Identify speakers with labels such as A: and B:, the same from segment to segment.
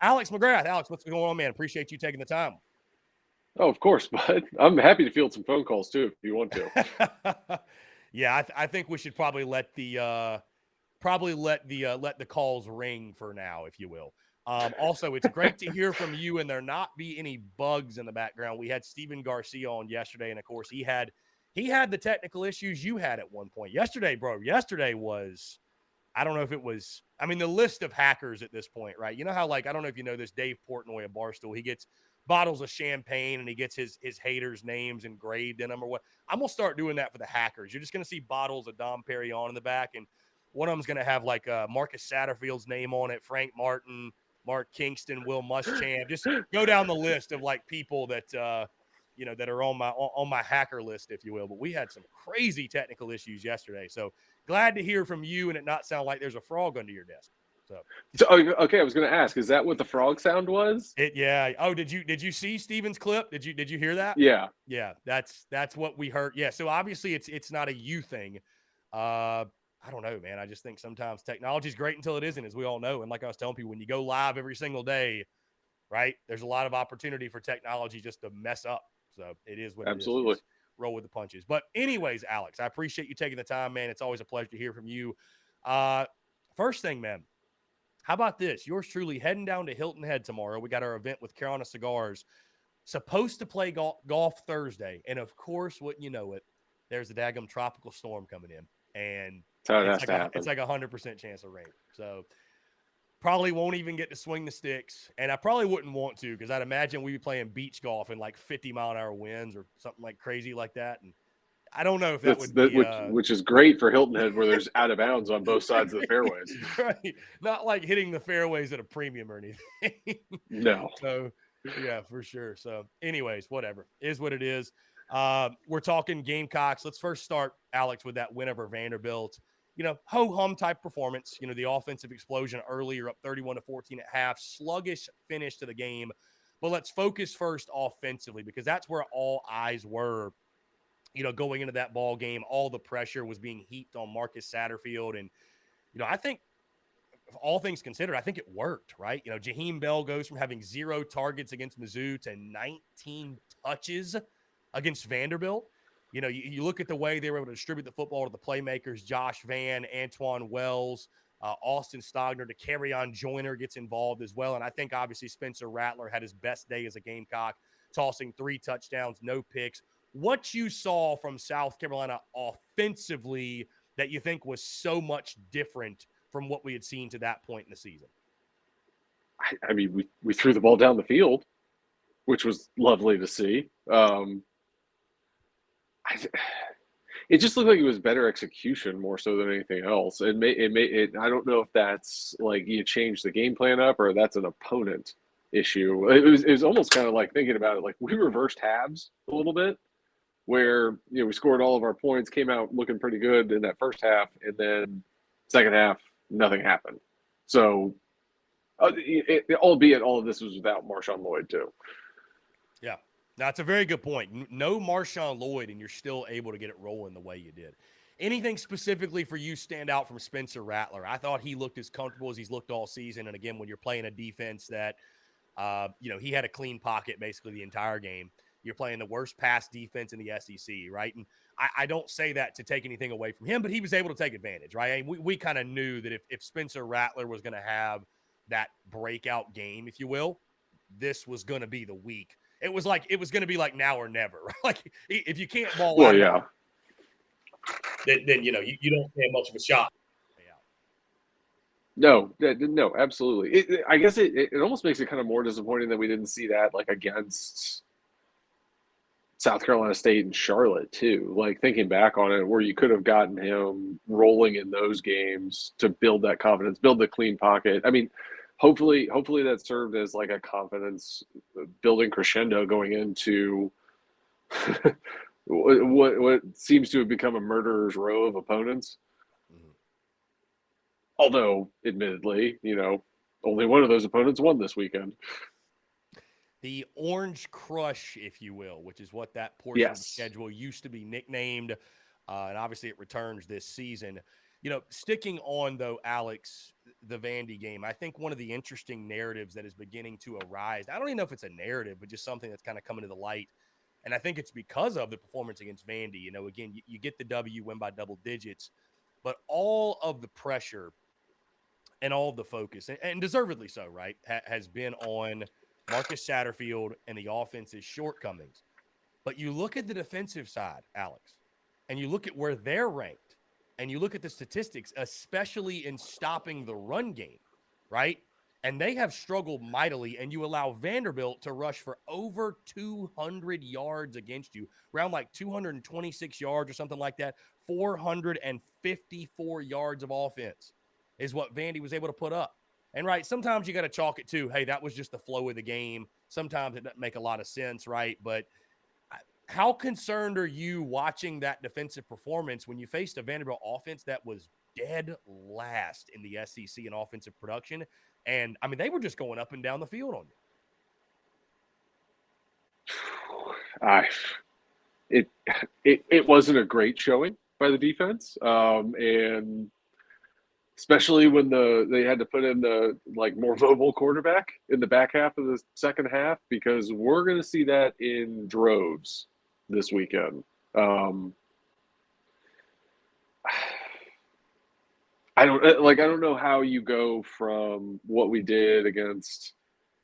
A: Alex McGrath. Alex, what's going on, man? Appreciate you taking the time.
B: Oh, of course, bud. I'm happy to field some phone calls too if you want to.
A: Yeah, I think we should probably let the let the calls ring for now, if you will. Also, it's great to hear from you and there not be any bugs in the background. We had Steven Garcia on yesterday, and of course, he had the technical issues you had at one point yesterday, bro. Yesterday was, I don't know if it was, I mean, the list of hackers at this point, right? You know how, like, I don't know if you know this, Dave Portnoy at Barstool, he gets bottles of champagne and he gets his haters' names engraved in them or what. I'm gonna start doing that for the hackers. You're just gonna see bottles of Dom Perignon in the back, and one of them's gonna have like Marcus Satterfield's name on it, Frank Martin, Mark Kingston, Will Muschamp. Just go down the list of like people that that are on my hacker list, if you will. But we had some crazy technical issues yesterday, so glad to hear from you and it not sound like there's a frog under your desk. So,
B: Okay, I was going to ask, is that what the frog sound was?
A: yeah. Oh, did you see Steven's clip? Did you hear that?
B: Yeah.
A: Yeah, that's what we heard. Yeah. So obviously it's not a you thing. I don't know, man. I just think sometimes technology is great until it isn't, as we all know. And like I was telling people, when you go live every single day, right, there's a lot of opportunity for technology just to mess up. So it is what it is.
B: Absolutely.
A: Just roll with the punches. But anyways, Alex, I appreciate you taking the time, man. It's always a pleasure to hear from you. Uh, First thing, man, how about this? Yours truly heading down to Hilton Head tomorrow. We got our event with Carolina Cigars. Supposed to play golf Thursday. And of course, wouldn't you know it, there's a daggum tropical storm coming in. And
B: That's how it
A: it's
B: has
A: like
B: to
A: it's
B: happen.
A: like 100% chance of rain. So probably won't even get to swing the sticks. And I probably wouldn't want to because I'd imagine we'd be playing beach golf in like 50-mile-an-hour winds or something like crazy like that. And I don't know if that
B: That's
A: would
B: that
A: be
B: which is great for Hilton Head where there's out of bounds on both sides of the fairways.
A: right. Not like hitting the fairways at a premium or anything.
B: No.
A: So yeah, for sure. So anyways, whatever. Is what it is. We're talking Gamecocks. Let's first start, Alex, with that win over Vanderbilt. Ho-hum type performance. The offensive explosion earlier, up 31-14 at half. Sluggish finish to the game. But let's focus first offensively because that's where all eyes were. Going into that ball game, all the pressure was being heaped on Marcus Satterfield. And, I think all things considered, I think it worked, right? Jaheim Bell goes from having 0 targets against Mizzou to 19 touches against Vanderbilt. You look at the way they were able to distribute the football to the playmakers, Josh Van, Antoine Wells, Austin Stogner, to carry on Joyner gets involved as well. And I think obviously Spencer Rattler had his best day as a Gamecock, tossing 3 touchdowns, no picks. What you saw from South Carolina offensively that you think was so much different from what we had seen to that point in the season?
B: I mean, we threw the ball down the field, which was lovely to see. I, it just looked like it was better execution more so than anything else. I don't know if that's like you change the game plan up or that's an opponent issue. It was almost kind of like thinking about it like we reversed halves a little bit where we scored all of our points, came out looking pretty good in that first half, and then second half nothing happened. So, albeit all of this was without Marshawn Lloyd too.
A: Yeah. That's a very good point. No Marshawn Lloyd, and you're still able to get it rolling the way you did. Anything specifically for you stand out from Spencer Rattler? I thought he looked as comfortable as he's looked all season. And again, when you're playing a defense that, he had a clean pocket basically the entire game. You're playing the worst pass defense in the SEC, right? And I don't say that to take anything away from him, but he was able to take advantage, right? I mean, we kind of knew that if Spencer Rattler was going to have that breakout game, if you will, this was going to be the week. It was going to be like now or never. Right? Like if you can't ball
B: Well,
A: out,
B: yeah.
A: then you don't stand much of a shot.
B: No, absolutely. I guess it almost makes it kind of more disappointing that we didn't see that like against South Carolina State and Charlotte too. Like thinking back on it, where you could have gotten him rolling in those games to build that confidence, build the clean pocket. I mean, hopefully that served as like a confidence building crescendo going into what seems to have become a murderer's row of opponents.
A: Mm-hmm.
B: Although, admittedly, only one of those opponents won this weekend.
A: The Orange Crush, if you will, which is what that portion of the
B: Yes.
A: schedule used to be nicknamed, and obviously it returns this season. Sticking on, though, Alex, the Vandy game, I think one of the interesting narratives that is beginning to arise, I don't even know if it's a narrative, but just something that's kind of coming to the light. And I think it's because of the performance against Vandy. Again, you get the W, win by double digits, but all of the pressure and all of the focus, and deservedly so, right, has been on Marcus Satterfield and the offense's shortcomings. But you look at the defensive side, Alex, and you look at where they're ranked, and you look at the statistics, especially in stopping the run game, right? And they have struggled mightily, and you allow Vanderbilt to rush for over 200 yards against you, around like 226 yards or something like that, 454 yards of offense is what Vandy was able to put up. And, right, sometimes you got to chalk it to, hey, that was just the flow of the game. Sometimes it doesn't make a lot of sense, right? But how concerned are you watching that defensive performance when you faced a Vanderbilt offense that was dead last in the SEC in offensive production? And, I mean, they were just going up and down the field on
B: you. It wasn't a great showing by the defense, and especially when they had to put in the more mobile quarterback in the back half of the second half, because we're going to see that in droves this weekend. I don't know how you go from what we did against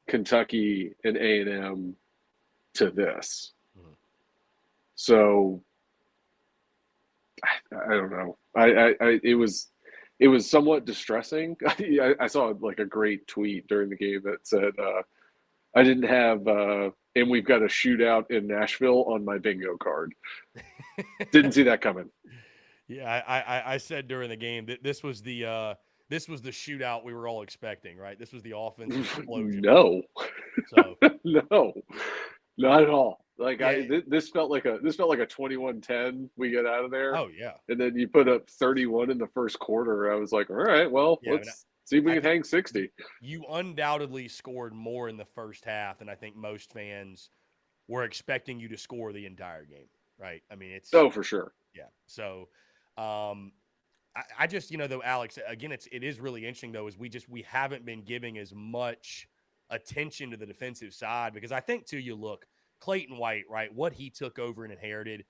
B: Kentucky and A&M to this. Mm-hmm. So I don't know. It was somewhat distressing. I saw a great tweet during the game that said, I didn't have, and we've got a shootout in Nashville on my bingo card. Didn't see that coming.
A: Yeah, I said during the game that this was the shootout we were all expecting, right? This was the offensive explosion.
B: No. So. No, not at all. This felt like a 21-10 we get out of there.
A: Oh, yeah.
B: And then you put up 31 in the first quarter. I was like, all right, well, let's see if we can hang 60.
A: You undoubtedly scored more in the first half than I think most fans were expecting you to score the entire game, right? I mean, it's –
B: oh, for sure.
A: Yeah. So, I just, though, Alex, again, it is really interesting, though, is we haven't been giving as much attention to the defensive side, because I think, too, you look – Clayton White, right, what he took over and inherited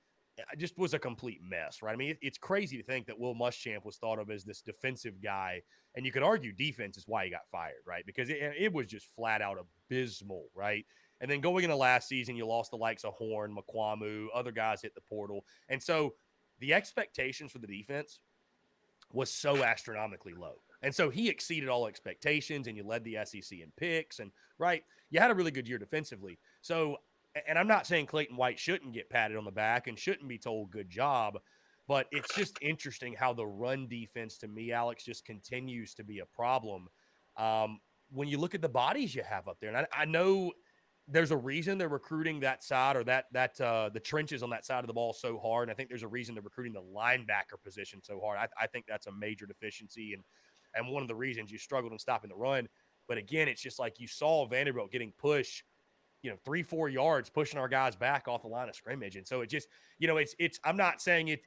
A: just was a complete mess, right? I mean, it's crazy to think that Will Muschamp was thought of as this defensive guy, and you could argue defense is why he got fired, right? Because it was just flat out abysmal, right? And then going into last season, you lost the likes of Horn, McQuamu, other guys hit the portal. And so the expectations for the defense was so astronomically low. And so he exceeded all expectations, and you led the SEC in picks, and, right, you had a really good year defensively. So, and I'm not saying Clayton White shouldn't get patted on the back and shouldn't be told good job, but it's just interesting how the run defense, to me, Alex, just continues to be a problem. When you look at the bodies you have up there, and I know there's a reason they're recruiting that side, or that the trenches on that side of the ball so hard, and I think there's a reason they're recruiting the linebacker position so hard. I think that's a major deficiency, and one of the reasons you struggled in stopping the run. But again, it's just like you saw Vanderbilt getting pushed, 3-4 yards, pushing our guys back off the line of scrimmage. And so it just, it's I'm not saying it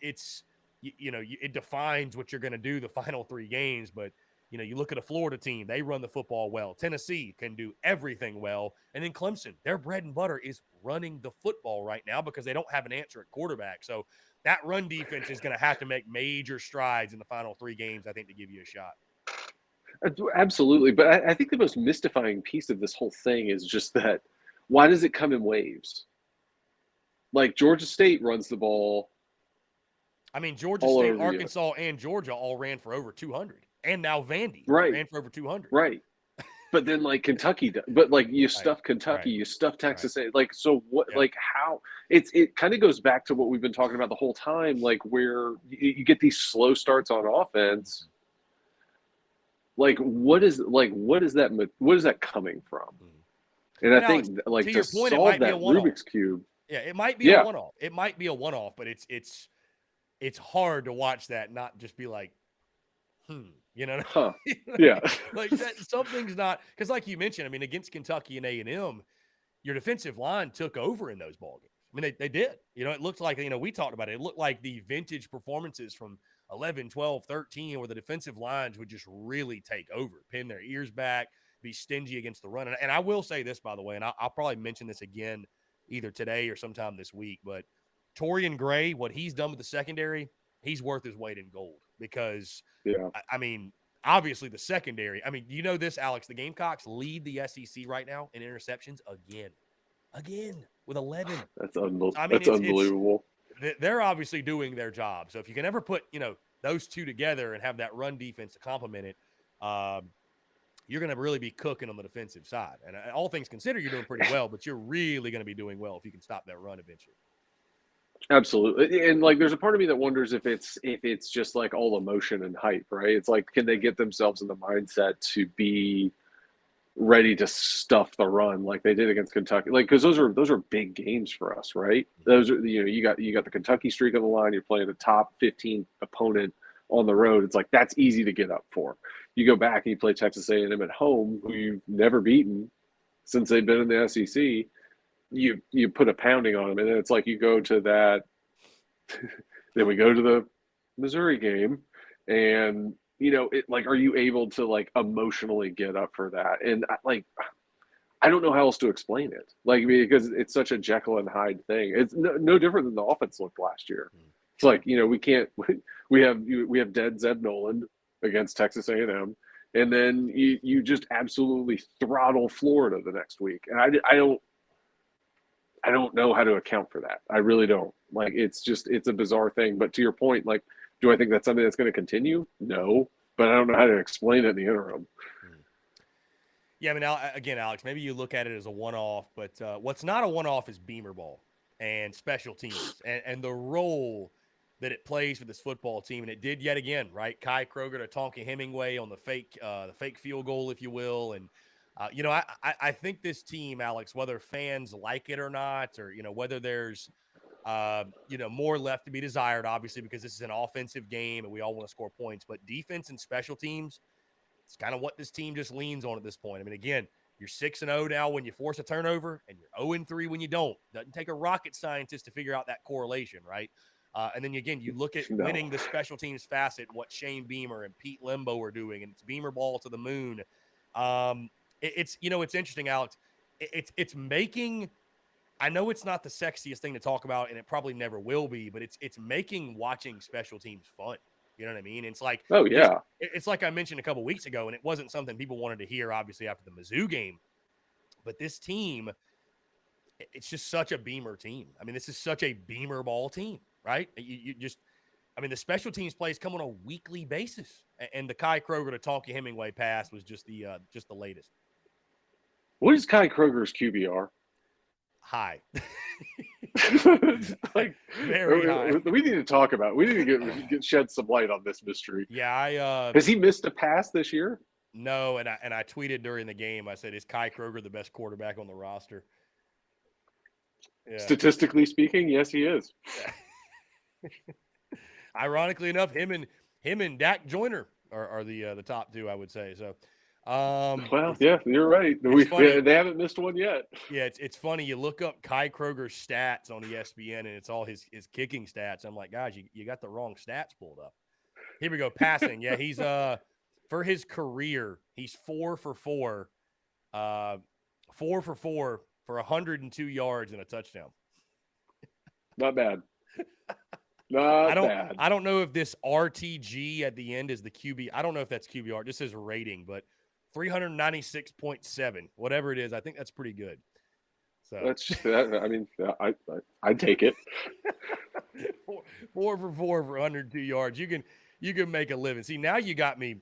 A: defines what you're going to do the final 3 games, but, you look at a Florida team, they run the football well. Tennessee can do everything well. And then Clemson, their bread and butter is running the football right now because they don't have an answer at quarterback. So that run defense is going to have to make major strides in the final 3 games, I think, to give you a shot.
B: Absolutely. But I think the most mystifying piece of this whole thing is just that, why does it come in waves? Like, Georgia State runs the ball.
A: I mean, Georgia State, Arkansas, and Georgia all ran for over 200. And now Vandy ran for over 200.
B: Right. But then, Kentucky, but, you stuff Kentucky, you stuff Texas. Right. So what, how – it kind of goes back to what we've been talking about the whole time, where you get these slow starts on offense. What is that coming from? And I think, to
A: your point, it might be a one-off.
B: Rubik's Cube.
A: Yeah, it might be a one-off. It might be a one-off, but it's hard to watch that, not just be like,
B: Huh. Yeah.
A: Something's not – because like you mentioned, I mean, against Kentucky and A&M, your defensive line took over in those ball games. I mean, they did. It looked like, we talked about it. It looked like the vintage performances from 11, 12, 13, where the defensive lines would just really take over, pin their ears back, be stingy against the run. And I will say this, by the way, and I'll probably mention this again either today or sometime this week, but Torian Gray, what he's done with the secondary, he's worth his weight in gold because,
B: Yeah,
A: I mean, obviously the secondary, I mean, you know this, Alex, the Gamecocks lead the SEC right now in interceptions again with 11. So, I mean,
B: that's unbelievable.
A: they're obviously doing their job. So if you can ever put, those two together and have that run defense to complement it, you're going to really be cooking on the defensive side. And all things considered, you're doing pretty well, but you're really going to be doing well if you can stop that run eventually.
B: Absolutely. And like there's a part of me that wonders if it's just like all emotion and hype, right? It's like, can they get themselves in the mindset to be ready to stuff the run like they did against Kentucky? Like, because those are big games for us, right? Those are, you got the Kentucky streak on the line. You're playing a top 15 opponent on the road. It's like that's easy to get up for. You go back and you play Texas A&M at home, who you've never beaten since they've been in the SEC. You put a pounding on them, and then it's like you go to that. Then we go to the Missouri game, and are you able to like emotionally get up for that? And I don't know how else to explain it, like because it's such a Jekyll and Hyde thing. It's no different than the offense looked last year. It's like we can't we have dead Zeb Noland against Texas A&M, and then you just absolutely throttle Florida the next week, and I don't know how to account for that. I really don't. Like, it's a bizarre thing. But to your point, like, do I think that's something that's going to continue? No, but I don't know how to explain it in the interim.
A: Yeah, I mean, again, Alex, maybe you look at it as a one-off, but what's not a one-off is Beamer ball and special teams and the role that it plays for this football team. And it did yet again, right? Kai Kroger to Tonka Hemingway on the fake field goal, if you will. And I think this team, Alex, whether fans like it or not, or, whether there's, more left to be desired, obviously, because this is an offensive game and we all want to score points, but defense and special teams, it's kind of what this team just leans on at this point. I mean, again, you're 6-0 now when you force a turnover and you're 0-3 when you don't. Doesn't take a rocket scientist to figure out that correlation, right? And then again, you look at winning the special teams facet, what Shane Beamer and Pete Limbo are doing, and it's Beamer ball to the moon. It's interesting, Alex. It's making, I know it's not the sexiest thing to talk about, and it probably never will be, but it's making watching special teams fun. You know what I mean? It's like,
B: oh yeah,
A: it's like I mentioned a couple weeks ago, and it wasn't something people wanted to hear, obviously, after the Mizzou game. But this team, it's just such a Beamer team. I mean, this is such a Beamer ball team, right? The special teams plays come on a weekly basis, and the Kai Kroger to Tonka Hemingway pass was just the latest.
B: What is Kai Kroger's QBR?
A: High.
B: Like
A: very high.
B: We need to talk about. We need to get shed some light on this mystery.
A: Yeah,
B: has he missed a pass this year?
A: No, and I tweeted during the game. I said, "Is Kai Kroger the best quarterback on the roster?"
B: Yeah. Statistically speaking, yes, he is.
A: Yeah. Ironically enough, him and Dak Joyner are the top two, I would say. So,
B: well, yeah, you're right. They haven't missed one yet.
A: Yeah, it's funny. You look up Kai Kroger's stats on ESPN, and it's all his kicking stats. I'm like, guys, you got the wrong stats pulled up. Here we go. Passing. Yeah, he's for his career, he's 4 for 4, 4 for 4 for 102 yards and a touchdown.
B: Not bad. Bad.
A: I don't know if this RTG at the end is the QB. I don't know if that's QBR. This is rating, but 396.7, whatever it is. I think that's pretty good. So
B: I take it.
A: 4 for 4 for 102 yards. You can make a living. See, now you got me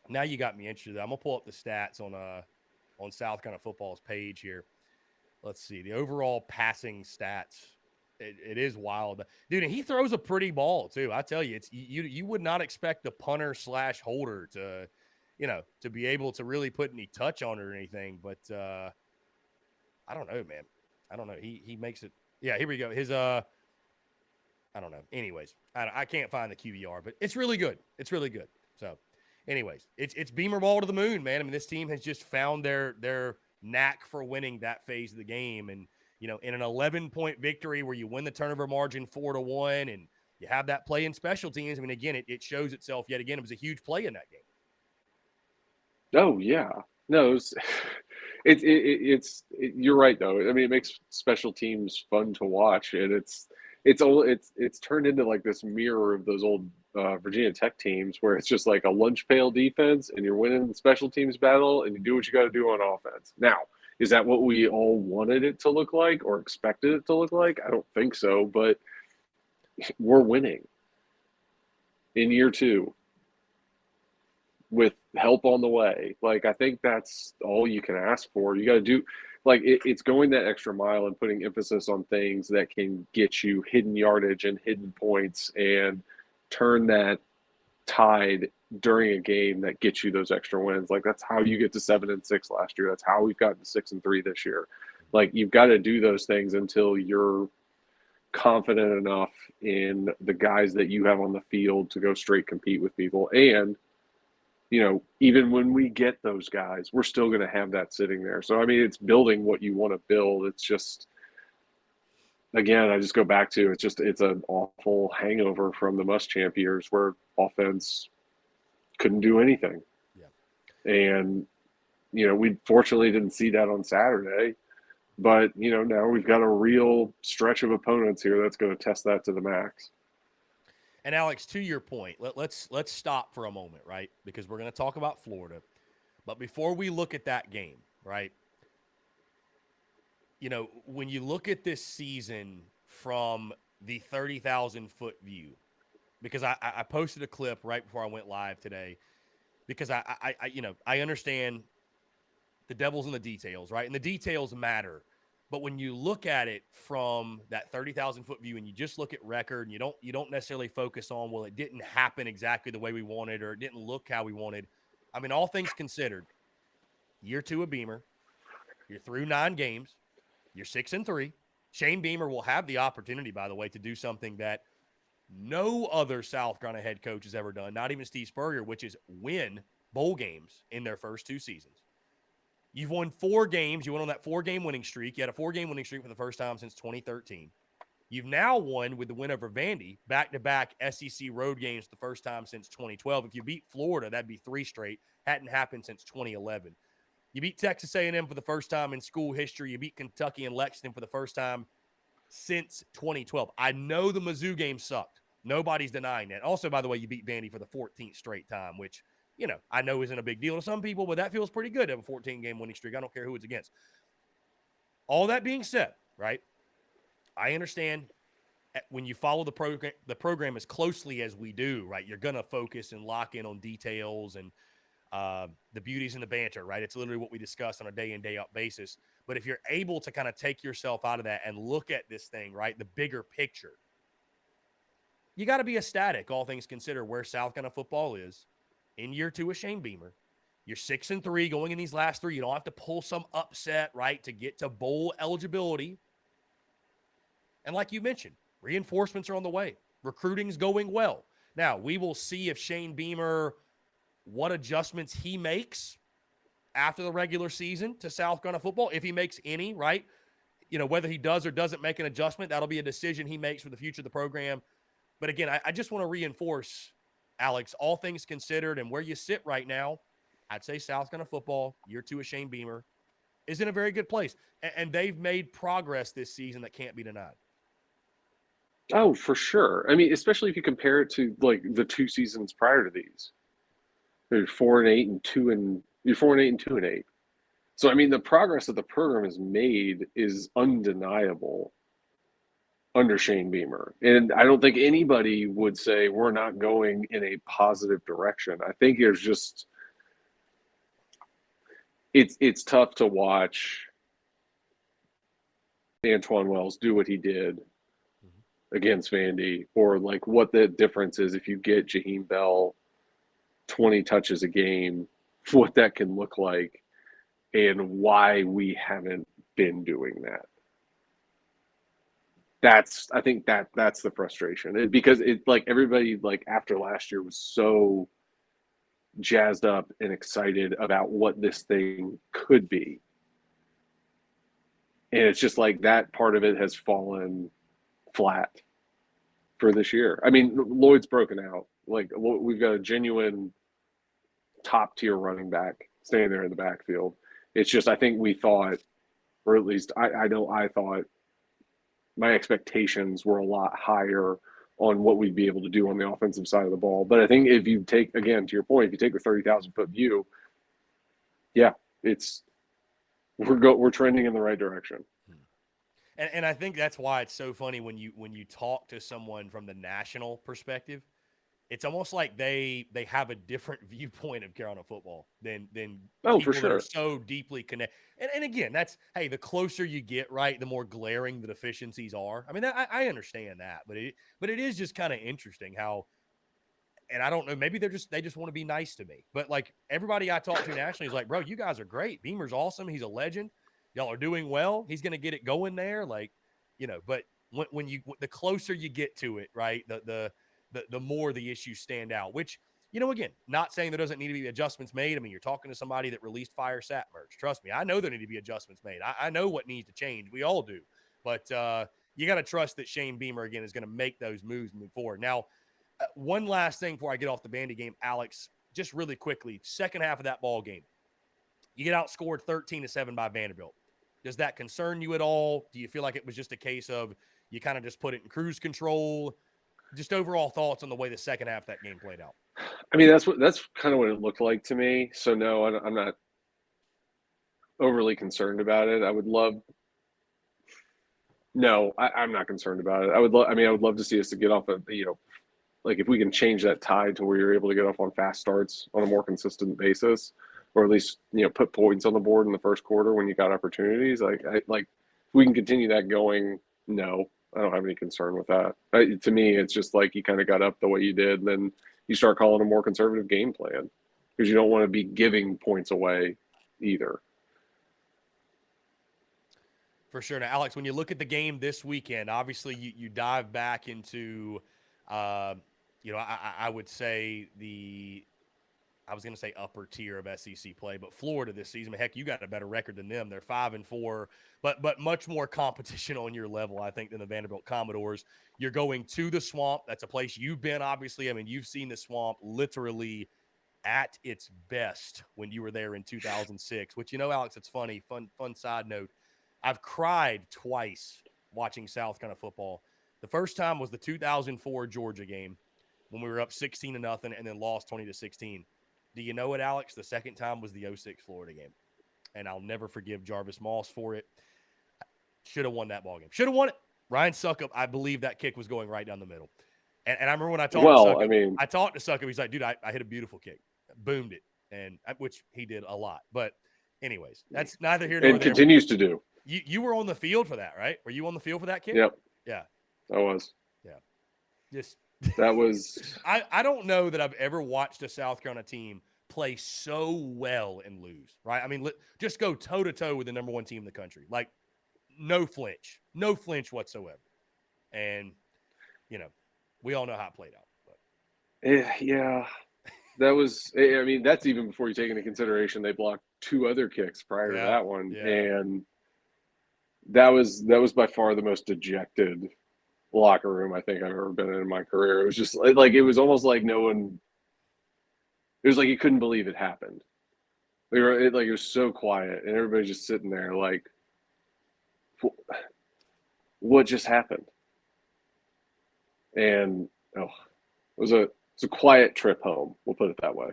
A: interested. I'm gonna pull up the stats on South Carolina Football's page here. Let's see the overall passing stats. It is wild, dude. And he throws a pretty ball too. I tell you, it's you would not expect the punter / holder to, to be able to really put any touch on it or anything. But I don't know, man. I don't know. He makes it. Yeah, here we go. His I don't know. Anyways, I can't find the QBR, but it's really good. It's really good. So, anyways, it's Beamer ball to the moon, man. I mean, this team has just found their knack for winning that phase of the game, and in an 11-point victory where you win the turnover margin 4-1, and You have that play in special teams. I mean, again, it shows itself yet again. It was a huge play in that game.
B: Oh yeah, no, you're right though. I mean, it makes special teams fun to watch, and it's turned into like this mirror of those old Virginia Tech teams where it's just like a lunch pail defense, and you're winning the special teams battle, and you do what you got to do on offense. Now, is that what we all wanted it to look like or expected it to look like? I don't think so, but we're winning in year two with help on the way. Like, I think that's all you can ask for. You got to do, like, it's going that extra mile and putting emphasis on things that can get you hidden yardage and hidden points and turn that tide during a game that gets you those extra wins. Like, that's how you get to 7-6 last year. That's how we've gotten to 6-3 this year. Like, you've got to do those things until you're confident enough in the guys that you have on the field to go straight compete with people. And even when we get those guys, we're still going to have that sitting there. So, I mean, it's building what you want to build. It's just, again, I just go back to, it's an awful hangover from the Muschamp years where offense couldn't do anything.
A: Yeah.
B: And, we fortunately didn't see that on Saturday. But, now we've got a real stretch of opponents here that's going to test that to the max.
A: And Alex, to your point, let's stop for a moment, right? Because we're going to talk about Florida. But before we look at that game, right? When you look at this season from the 30,000-foot view, because I posted a clip right before I went live today, because I understand the devil's in the details, right? And the details matter. But when you look at it from that 30,000-foot view and you just look at record and you don't necessarily focus on, well, it didn't happen exactly the way we wanted or it didn't look how we wanted. I mean, all things considered, year two of Beamer, you're through 9 games, you're 6-3. Shane Beamer will have the opportunity, by the way, to do something that no other South Carolina head coach has ever done, not even Steve Spurrier, which is win bowl games in their first 2 seasons. You've won 4 games. You went on that 4-game winning streak. You had a 4-game winning streak for the first time since 2013. You've now won with the win over Vandy, back-to-back SEC road games the first time since 2012. If you beat Florida, that'd be 3 straight. Hadn't happened since 2011. You beat Texas A&M for the first time in school history. You beat Kentucky and Lexington for the first time since 2012. I know the Mizzou game sucked. Nobody's denying that. Also, by the way, you beat Vandy for the 14th straight time, which – I know isn't a big deal to some people, but that feels pretty good to have a 14-game winning streak. I don't care who it's against. All that being said, right, I understand when you follow the program as closely as we do, right, you're going to focus and lock in on details and the beauties and the banter, right? It's literally what we discuss on a day in, day out basis. But if you're able to kind of take yourself out of that and look at this thing, right, the bigger picture, you got to be ecstatic, all things considered, where South Carolina football is. In year two with Shane Beamer, you're 6-3 going in these last 3. You don't have to pull some upset, right, to get to bowl eligibility. And like you mentioned, reinforcements are on the way. Recruiting's going well. Now, we will see if Shane Beamer, what adjustments he makes after the regular season to South Carolina football, if he makes any, right? Whether he does or doesn't make an adjustment, that'll be a decision he makes for the future of the program. But again, I just want to reinforce, Alex, all things considered and where you sit right now, I'd say South Carolina football, year two of Shane Beamer, is in a very good place. And they've made progress this season that can't be denied.
B: Oh, for sure. I mean, especially if you compare it to like the 2 seasons prior to these. They're 4-8 and 2-8. So I mean, the progress that the program has made is undeniable under Shane Beamer. And I don't think anybody would say we're not going in a positive direction. I think there's just it's tough to watch Antoine Wells do what he did against Vandy, or like what the difference is if you get Jaheim Bell 20 touches a game, what that can look like and why we haven't been doing that. I think that's the frustration, because it like everybody like after last year was so jazzed up and excited about what this thing could be, and it's just like that part of it has fallen flat for this year. I mean, Lloyd's broken out. Like, we've got a genuine top tier running back staying there in the backfield. It's just, I think we thought, or at least I know I thought, my expectations were a lot higher on what we'd be able to do on the offensive side of the ball. But I think if you take, again, to your point, if you take a 30,000-foot view, yeah, we're trending in the right direction.
A: And I think that's why it's so funny when you talk to someone from the national perspective. It's almost like they have a different viewpoint of Carolina football than
B: Oh, for
A: people that are
B: sure.
A: so deeply connected. And again, that's, hey, the closer you get, right, the more glaring the deficiencies are. I mean, I understand that, but it is just kind of interesting how, and I don't know, maybe they just want to be nice to me. But like everybody I talk to nationally is like, bro, you guys are great. Beamer's awesome. He's a legend. Y'all are doing well. He's going to get it going there. Like, but when the closer you get to it, right, the more the issues stand out, which, again, not saying there doesn't need to be adjustments made. I mean, you're talking to somebody that released Fire Sat merch. Trust me, I know there need to be adjustments made. I know what needs to change. We all do. But you got to trust that Shane Beamer, again, is going to make those moves move forward. Now, one last thing before I get off the Vandy game, Alex, just really quickly, second half of that ball game, you get outscored 13-7 by Vanderbilt. Does that concern you at all? Do you feel like it was just a case of you kind of just put it in cruise control? Just overall thoughts on the way the second half of that game played out.
B: I mean, that's kind of what it looked like to me. So no, I'm not overly concerned about it. I would love. No, I'm not concerned about it. I would love to see us to get off of, like if we can change that tide to where you're able to get off on fast starts on a more consistent basis, or at least put points on the board in the first quarter when you got opportunities. Like if we can continue that going. No, I don't have any concern with that. To me, it's just like you kind of got up the way you did, and then you start calling a more conservative game plan because you don't want to be giving points away either.
A: For sure. Now, Alex, when you look at the game this weekend, obviously you dive back into, I would say I was going to say upper tier of SEC play, but Florida this season, heck, you got a better record than them. They're 5-4, but much more competition on your level, I think, than the Vanderbilt Commodores. You're going to the Swamp. That's a place you've been, obviously. I mean, you've seen the Swamp literally at its best when you were there in 2006, which, Alex, it's funny, fun side note. I've cried twice watching South Carolina football. The first time was the 2004 Georgia game when we were up 16-0 and then lost 20-16. Do you know what, Alex? The second time was the 06 Florida game. And I'll never forgive Jarvis Moss for it. Should have won that ball game. Should have won it. Ryan Suckup, I believe that kick was going right down the middle. And I remember when I talked to Suckup, I talked to Suckup. He's like, dude, I hit a beautiful kick. Boomed it. And which he did a lot. But anyways, that's neither here nor there.
B: And continues to do.
A: You were on the field for that, right? Were you on the field for that kick?
B: Yep.
A: Yeah.
B: I was.
A: Yeah. Just
B: that was
A: I don't know that I've ever watched a South Carolina team play so well and lose, right? I mean, just go toe-to-toe with the number one team in the country. Like, no flinch whatsoever. And, we all know how it played out.
B: But. Yeah. That was, I mean, that's even before you take into consideration they blocked two other kicks prior to that one.
A: Yeah.
B: And that was by far the most dejected locker room I think I've ever been in my career. It was just like it was almost like no one. It was like you couldn't believe it happened. It was so quiet, and everybody just sitting there like, what just happened? And it was a quiet trip home. We'll put it that way.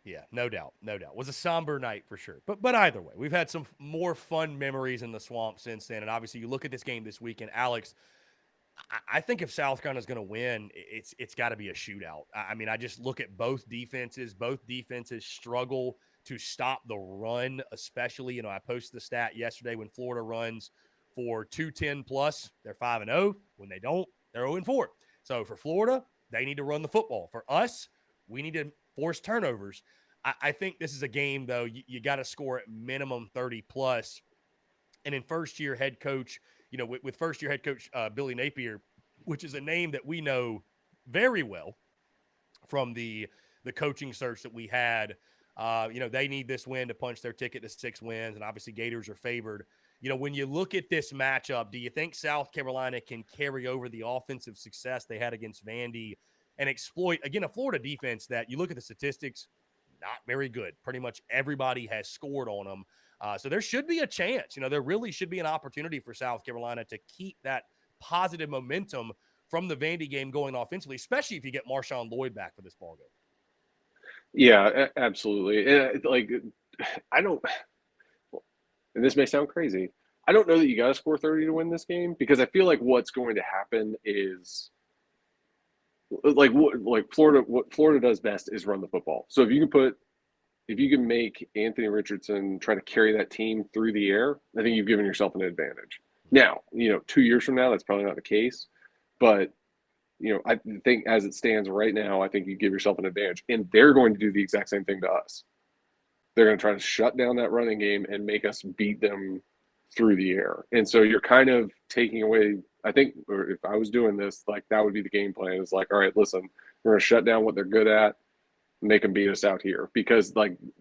A: Yeah, no doubt. It was a somber night for sure. But either way, we've had some more fun memories in the Swamp since then. And obviously, you look at this game this weekend, Alex. I think if South Carolina is going to win, it's got to be a shootout. I mean, I just look at both defenses. Both defenses struggle to stop the run, especially. I posted the stat yesterday when Florida runs for 210 plus, they're 5-0. When they don't, they're 0-4. So for Florida, they need to run the football. For us, we need to force turnovers. I think this is a game, though, you got to score at minimum 30 plus. And in first-year head coach, with first-year head coach Billy Napier, which is a name that we know very well from the coaching search that we had They need this win to punch their ticket to 6 wins, and obviously Gators are favored. When you look at this matchup, do you think South Carolina can carry over the offensive success they had against Vandy and exploit, again, a Florida defense that you look at the statistics, not very good. Pretty much everybody has scored on them. So there should be a chance. There really should be an opportunity for South Carolina to keep that positive momentum from the Vandy game going offensively, especially if you get Marshawn Lloyd back for this ballgame.
B: Yeah, absolutely. And I don't, and this may sound crazy, I don't know that you got to score 30 to win this game, because I feel like what's going to happen is what Florida does best is run the football. So if you can make Anthony Richardson try to carry that team through the air, I think you've given yourself an advantage. Now, 2 years from now, that's probably not the case, but I think as it stands right now, I think you give yourself an advantage, and they're going to do the exact same thing to us. They're going to try to shut down that running game and make us beat them through the air. And so you're kind of taking away, I think, or if I was doing this, that would be the game plan. It's like, all right, listen, we're going to shut down what they're good at, make them beat us out here, because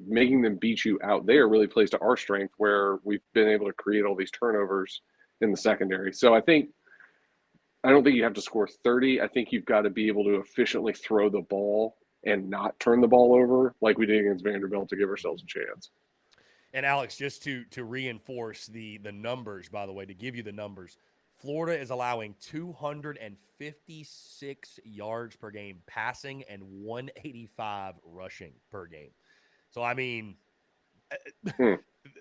B: making them beat you out there really plays to our strength, where we've been able to create all these turnovers in the secondary. So I don't think you have to score 30. I think you've got to be able to efficiently throw the ball and not turn the ball over like we did against Vanderbilt to give ourselves a chance.
A: And Alex, just to reinforce the numbers, by the way, to give you the numbers, Florida is allowing 256 yards per game passing and 185 rushing per game. So, I mean,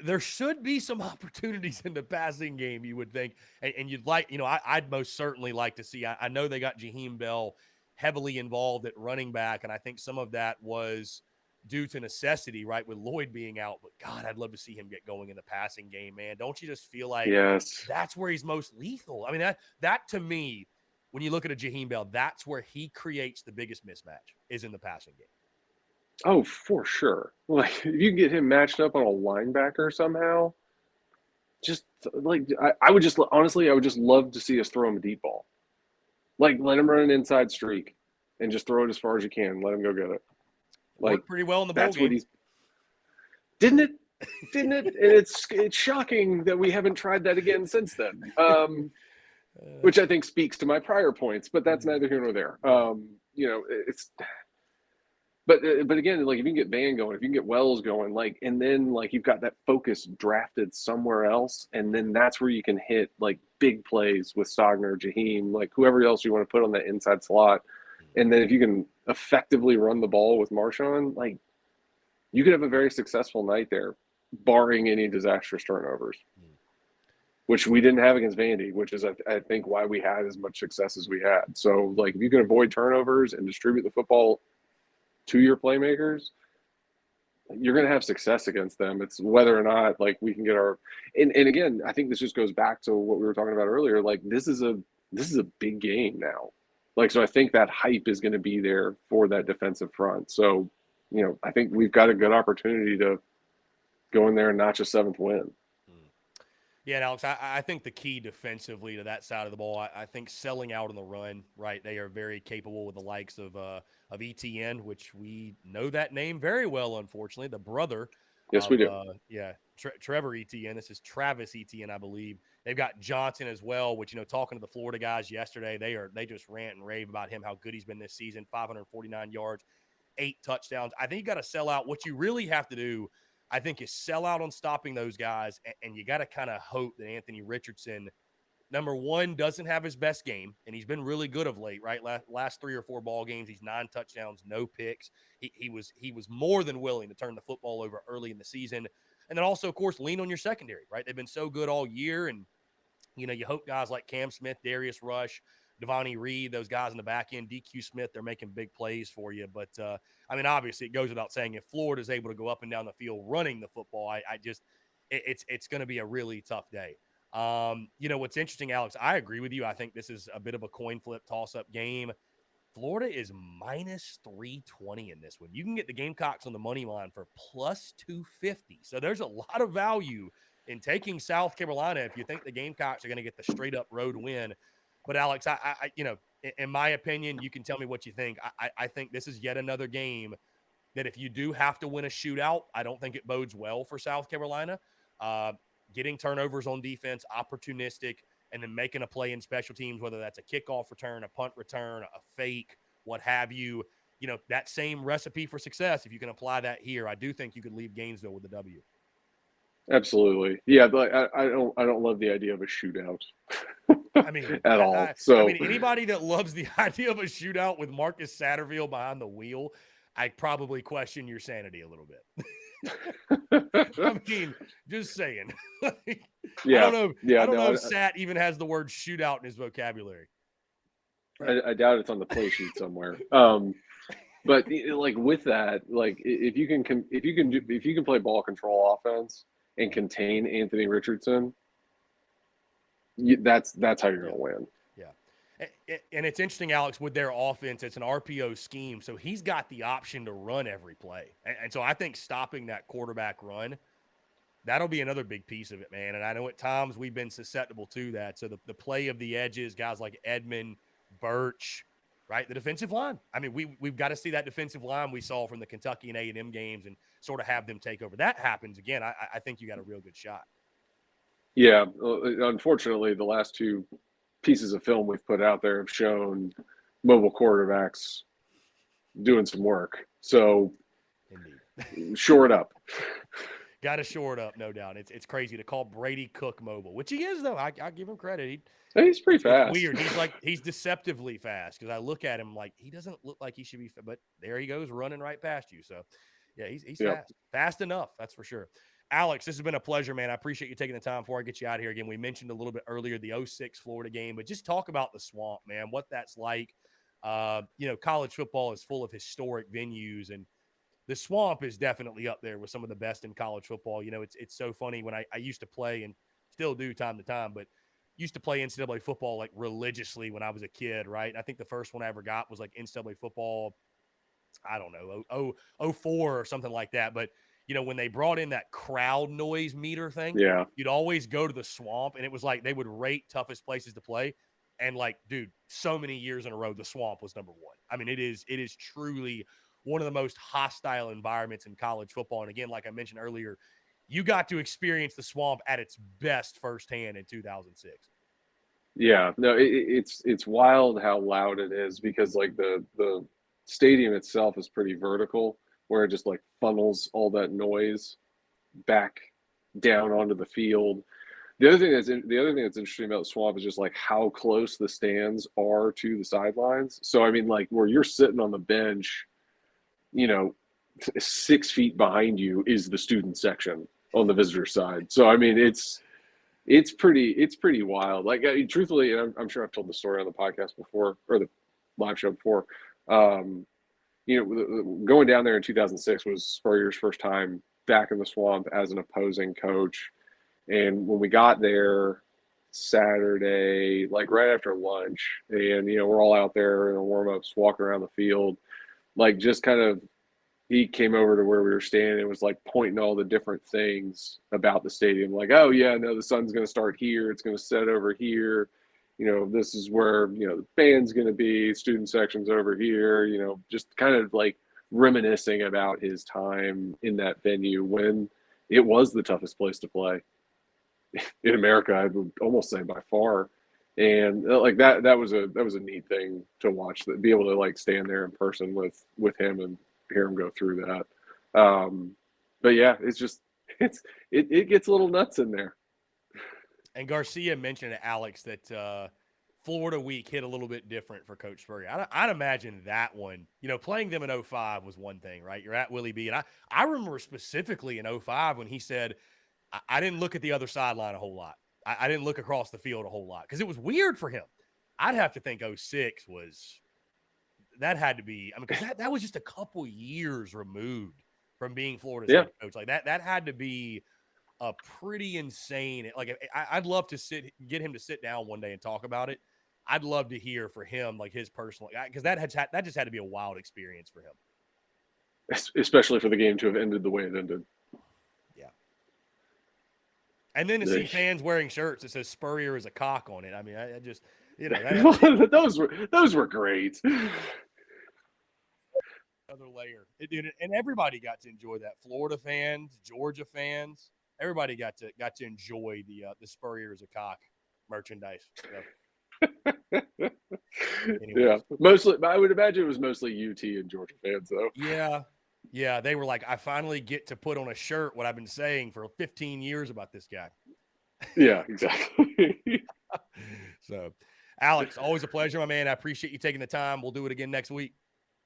A: there should be some opportunities in the passing game, you would think. And you'd like, I'd most certainly like to see. I know they got Jaheim Bell heavily involved at running back, and I think some of that was due to necessity, right, with Lloyd being out. But, God, I'd love to see him get going in the passing game, man. Don't you just feel like that's where he's most lethal? I mean, that to me, when you look at a Jaheim Bell, that's where he creates the biggest mismatch, is in the passing game.
B: Oh, for sure. If you get him matched up on a linebacker somehow, I would just love to see us throw him a deep ball. Let him run an inside streak and just throw it as far as you can. Let him go get it.
A: Worked pretty well in the bowl game.
B: Didn't it? And it's shocking that we haven't tried that again since then. Which I think speaks to my prior points, but that's neither here nor there. But again, if you can get Van going, if you can get Wells going, and then you've got that focus drafted somewhere else, and then that's where you can hit big plays with Stogner, Jaheim, whoever else you want to put on that inside slot. And then if you can effectively run the ball with Marshawn, you could have a very successful night there, barring any disastrous turnovers, which we didn't have against Vandy, which is, I think, why we had as much success as we had. So, if you can avoid turnovers and distribute the football to your playmakers, you're going to have success against them. It's whether or not we can get our and again, I think this just goes back to what we were talking about earlier. This is a big game now. So I think that hype is going to be there for that defensive front. So, I think we've got a good opportunity to go in there and notch a 7th win.
A: Yeah, Alex, I think the key defensively to that side of the ball, I think selling out on the run, right? They are very capable with the likes of ETN, which we know that name very well, unfortunately. The brother.
B: Yes, we do.
A: Trevor ETN. This is Travis ETN, I believe. They've got Johnson as well, which, talking to the Florida guys yesterday, they just rant and rave about him, how good he's been this season, 549 yards, 8 touchdowns. I think you got to sell out. What you really have to do, I think, is sell out on stopping those guys, and you got to kind of hope that Anthony Richardson, number one, doesn't have his best game, and he's been really good of late, right? Last 3 or 4 ball games, he's 9 touchdowns, no picks. He was more than willing to turn the football over early in the season. And then also, of course, lean on your secondary, right? They've been so good all year, and, you hope guys like Cam Smith, Darius Rush, Devontae Reed, those guys in the back end, DQ Smith, they're making big plays for you. But, obviously it goes without saying, if Florida's able to go up and down the field running the football, it's going to be a really tough day. What's interesting, Alex, I agree with you. I think this is a bit of a coin flip toss-up game. Florida is minus 320 in this one. You can get the Gamecocks on the money line for plus 250. So there's a lot of value in taking South Carolina if you think the Gamecocks are going to get the straight-up road win. But, Alex, in my opinion, you can tell me what you think. I think this is yet another game that if you do have to win a shootout, I don't think it bodes well for South Carolina. Getting turnovers on defense, opportunistic, and then making a play in special teams, whether that's a kickoff return, a punt return, a fake, what have you. That same recipe for success, if you can apply that here, I do think you could leave Gainesville with the W.
B: Absolutely. Yeah, but I don't love the idea of a shootout.
A: I mean,
B: at all. So
A: anybody that loves the idea of a shootout with Marcus Satterfield behind the wheel, I probably question your sanity a little bit. I mean, just saying.
B: yeah,
A: I don't know.
B: yeah,
A: I don't
B: no,
A: know if Sat even has the word shootout in his vocabulary.
B: I doubt it's on the play sheet somewhere. But like with that, like if you can play ball control offense and contain Anthony Richardson, that's how you're gonna win.
A: Yeah. And it's interesting, Alex, with their offense, it's an RPO scheme. So he's got the option to run every play. And so I think stopping that quarterback run, that'll be another big piece of it, man. And I know at times we've been susceptible to that. So the play of the edges, guys like Edmond, Birch, right? The defensive line. I mean, we've got to see that defensive line we saw from the Kentucky and A&M games and sort of have them take over. That happens again. I think you got a real good shot.
B: Yeah, unfortunately, the last two pieces of film we've put out there have shown mobile quarterbacks doing some work. So,
A: indeed,
B: shore it up.
A: Got to shore it up, no doubt. It's crazy to call Brady Cook mobile, which he is, though. I give him credit.
B: He's pretty fast.
A: It's weird. He's deceptively fast because I look at him like he doesn't look like he should be, but there he goes running right past you. So, yeah, he's fast enough. That's for sure. Alex, this has been a pleasure, man. I appreciate you taking the time before I get you out of here again. We mentioned a little bit earlier the 06 Florida game, but just talk about the Swamp, man, what that's like. College football is full of historic venues, and the Swamp is definitely up there with some of the best in college football. It's so funny when I used to play and still do time to time, but used to play NCAA football like religiously when I was a kid, right? And I think the first one I ever got was like NCAA football, I don't know, 04 or something like that. But, when they brought in that crowd noise meter thing, you'd always go to the Swamp, and it was like they would rate toughest places to play. And like, dude, so many years in a row, the Swamp was number one. I mean, it is truly one of the most hostile environments in college football. And again, like I mentioned earlier, you got to experience the Swamp at its best firsthand in 2006.
B: Yeah, no, it's wild how loud it is because like the stadium itself is pretty vertical, where it just like funnels all that noise back down onto the field. The other thing that's interesting about the Swamp is just like how close the stands are to the sidelines. So I mean, like where you're sitting on the bench, 6 feet behind you is the student section on the visitor side. So I mean, it's pretty wild. Like, truthfully, and I'm sure I've told the story on the podcast before or the live show before. Going down there in 2006 was Spurrier's first time back in the Swamp as an opposing coach. And when we got there Saturday, like right after lunch, and we're all out there in our warm-ups, walking around the field, like just kind of he came over to where we were standing and was like pointing all the different things about the stadium. Like, oh yeah, no, the sun's going to start here. It's going to set over here. This is where, the band's going to be, student sections over here, just kind of like reminiscing about his time in that venue when it was the toughest place to play in America. I would almost say by far. And like that was a neat thing to watch, that be able to like stand there in person with him and hear him go through that. But yeah, it's just it gets a little nuts in there.
A: And Garcia mentioned to Alex that Florida week hit a little bit different for Coach Spurrier. I'd imagine that one, playing them in 05 was one thing, right? You're at Willie B. And I remember specifically in 05 when he said, I didn't look at the other sideline a whole lot. I didn't look across the field a whole lot because it was weird for him. I'd have to think 06 that had to be, because that was just a couple years removed from being Florida's head coach. Like that had to be a pretty insane. Like I'd love to get him to sit down one day and talk about it. I'd love to hear for him, like his personal, because that just had to be a wild experience for him.
B: Especially for the game to have ended the way it ended.
A: Yeah. And then to see fans wearing shirts that says Spurrier is a cock on it. I mean, I just,
B: those were great.
A: Another layer. It did, and everybody got to enjoy that. Florida fans, Georgia fans, everybody got to enjoy the Spurrier as a cock merchandise. So,
B: Yeah,
A: anyways,
B: mostly. I would imagine it was mostly UT and Georgia fans, though.
A: yeah, they were like, I finally get to put on a shirt what I've been saying for 15 years about this guy.
B: Yeah, exactly.
A: So, Alex, always a pleasure, my man. I appreciate you taking the time. We'll do it again next week.